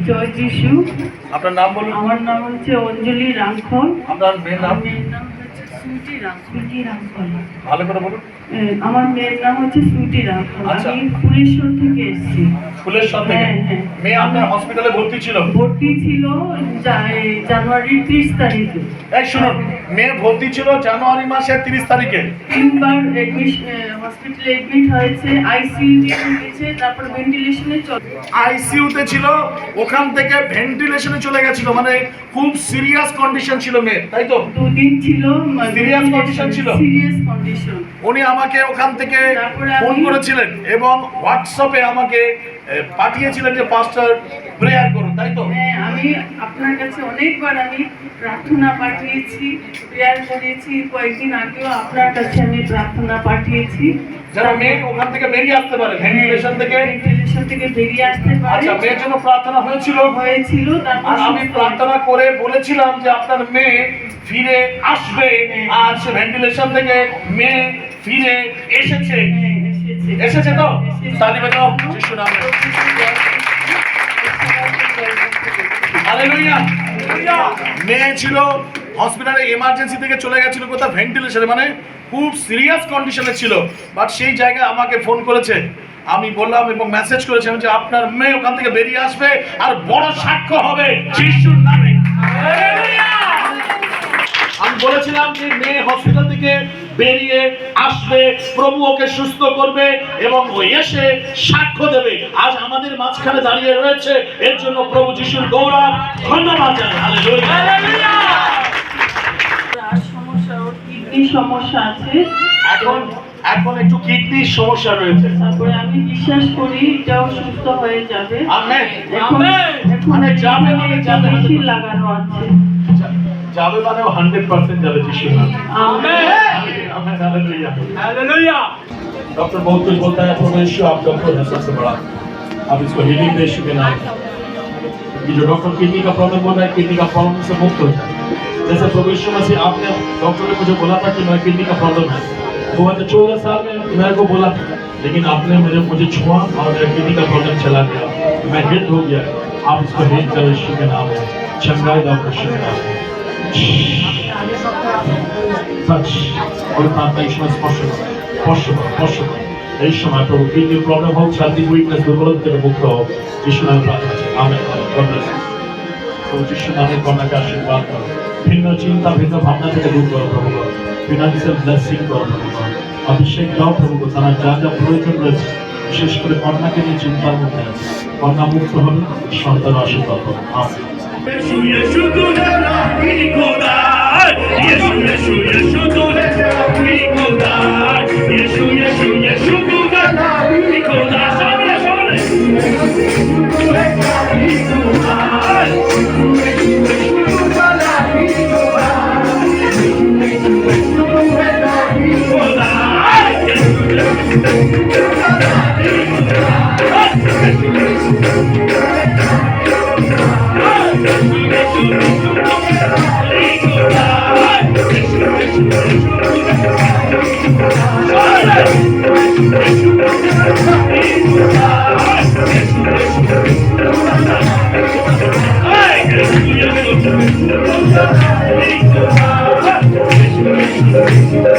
জয় যিশু। আপনার নাম বলুন। আমার নাম হচ্ছে অঞ্জলি রাংখল। আপনার মেয়ের নাম? মেয়ের নাম হচ্ছে সুইটি রাংখল। ভালো করে বলুন। আমার মেয়ের নাম হচ্ছে সুইটি রাংখল। আচ্ছা। আমি ফুলেশ্বর থেকে এসেছি। ফুলেশ্বর থেকে? মেয়ে আপনার হসপিটালে ভর্তি ছিল? ভর্তি ছিল জানুয়ারির 30 তারিখে। এই শুনুন, মেয়ে ভর্তি ছিল জানুয়ারি মাসের 30 তারিখে। 3 বার হসপিটালে এডমিট হয়েছে, আইসিইউ গেছে, তারপর ভেন্টিলেশনে চলে। আইসিইউতে ছিল, ওখান থেকে ভেন্টিলেশনে চলে গেছিল, মানে খুব সিরিয়াস কন্ডিশন ছিল মেয়ে, তাই তো? 2 দিন ছিল সিরিয়াস কন্ডিশন ছিল। Serious condition. উনি আমাকে ওখান থেকে ফোন করেছিলেন এবং হোয়াটসঅ্যাপে আমাকে পাঠিয়েছিলেন যে পাস্টার প্রেয়ার করুন, তাই তো? হ্যাঁ, আমি আপনার কাছে অনেকবার আমি প্রার্থনা পাঠিয়েছি, প্রেয়ার করেছি। কয়েকদিন আগেও আপনার কাছে আমি প্রার্থনা পাঠিয়েছি যেন মেয়ে ওখান থেকে বেরিয়ে আসতে পারে, ভেন্টিলেশন থেকে বেরিয়ে আসতে পারে। আচ্ছা, মেয়ের জন্য প্রার্থনা হয়েছিল। তারপর আমি প্রার্থনা করে বলেছিলাম যে আপনার মেয়ে ফিরে আসবে, আর সে ভেন্টিলেশন থেকে মেয়ে ফিরে এসেছে। এসেছে তো? তালি বাজাও যিশু নামে। হালেলুয়া। মেয়ে ছিল হসপিটালে, এমার্জেন্সি থেকে চলে গেছিল কোথাও ভেন্টিলেশনে, মানে খুব সিরিয়াস কন্ডিশনে ছিল। বাট সেই জায়গায় আমাকে ফোন করেছে, আমি বললাম এবং মেসেজ করেছিলাম যে আপনার মেয়ে ওখান থেকে বেরিয়ে আসবে আর বড় সাক্ষ্য হবে যিশুর নামে। আমি বলেছিলাম যে মেয়ে হসপিটাল থেকে বেরিয়ে আসবে, প্রভু ওকে সুস্থ করবে এবং ও এসে সাক্ষ্য দেবে। আজ আমাদের মাঝখানে দাঁড়িয়ে রয়েছে, এর জন্য প্রভু যিশুর গৌরব, ধন্যবাদ জানাই। হালেলুয়া। আর সমস্যা, ওর কিডনি সমস্যা আছে। এখন একটু কিডনির সমস্যা রয়েছে। তারপরে আমি বিশ্বাস করি এটাও সুস্থ হয়ে যাবে। আমেন। মানে যাবে, মেশিন লাগানো আছে। যাবে মানে 100% যাবে যিশুর নামে। आमेन। आमेन। हालेलुया। हालेलुया। डॉक्टर बहुत कुछ बोलता है, प्रभु यीशु आप डॉक्टर हैं सबसे बड़ा, आप इसको हीलिंग दे यीशु के नाम। कि जो डॉक्टर किडनी का प्रॉब्लम बोल रहा है, किडनी का प्रॉब्लम से मुक्त हो जाए। जैसे प्रभु यीशु मसीह, आपने डॉक्टर ने मुझे बोला था कि मैं किडनी का प्रॉब्लम है, 2014 साल में मेरे को बोला था, लेकिन आपने मुझे छुआ और मेरा किडनी का प्रॉब्लम चला गया, मैं हिट हो गया। आप इसको हील करो यीशु के नाम में, चंगाई दो यीशु के नाम में। Touch और प्रार्थना ईश्वर स्पर्श करो। এই সময় প্রভু কিডনির প্রবলেম হোক, শারীরিক উইকনেস, দুর্বলতা থেকে মুক্ত হোক, যিশুর নামে প্রার্থনা করছি। আমেন। God bless you. প্রভু যিশুর নামে কন্যাকে আশীর্বাদ করো, ভিন্ন চিন্তা, ভিন্ন ভাবনা থেকে দূর করো প্রভু, ফিনান্সিয়াল ব্লেসিং করো প্রভু, অভিষেক দাও প্রভু, তার যা যা প্রয়োজন রয়েছে, বিশেষ করে কন্যাকে নিয়ে চিন্তার মধ্যে আছে, কন্যা মুক্ত হবে, সন্তান আশীর্বাদ করো। আমেন। यीशु यीशु तू है राही खुदा, यीशु यीशु यीशु तू है राही खुदा, यीशु यीशु यीशु तू है राही खुदा। सामने सामने तू है राही खुदा, यीशु यीशु तू है राही खुदा, यीशु यीशु तू है राही खुदा, यीशु यीशु तू है राही खुदा, यीशु यीशु तू है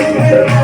Hey!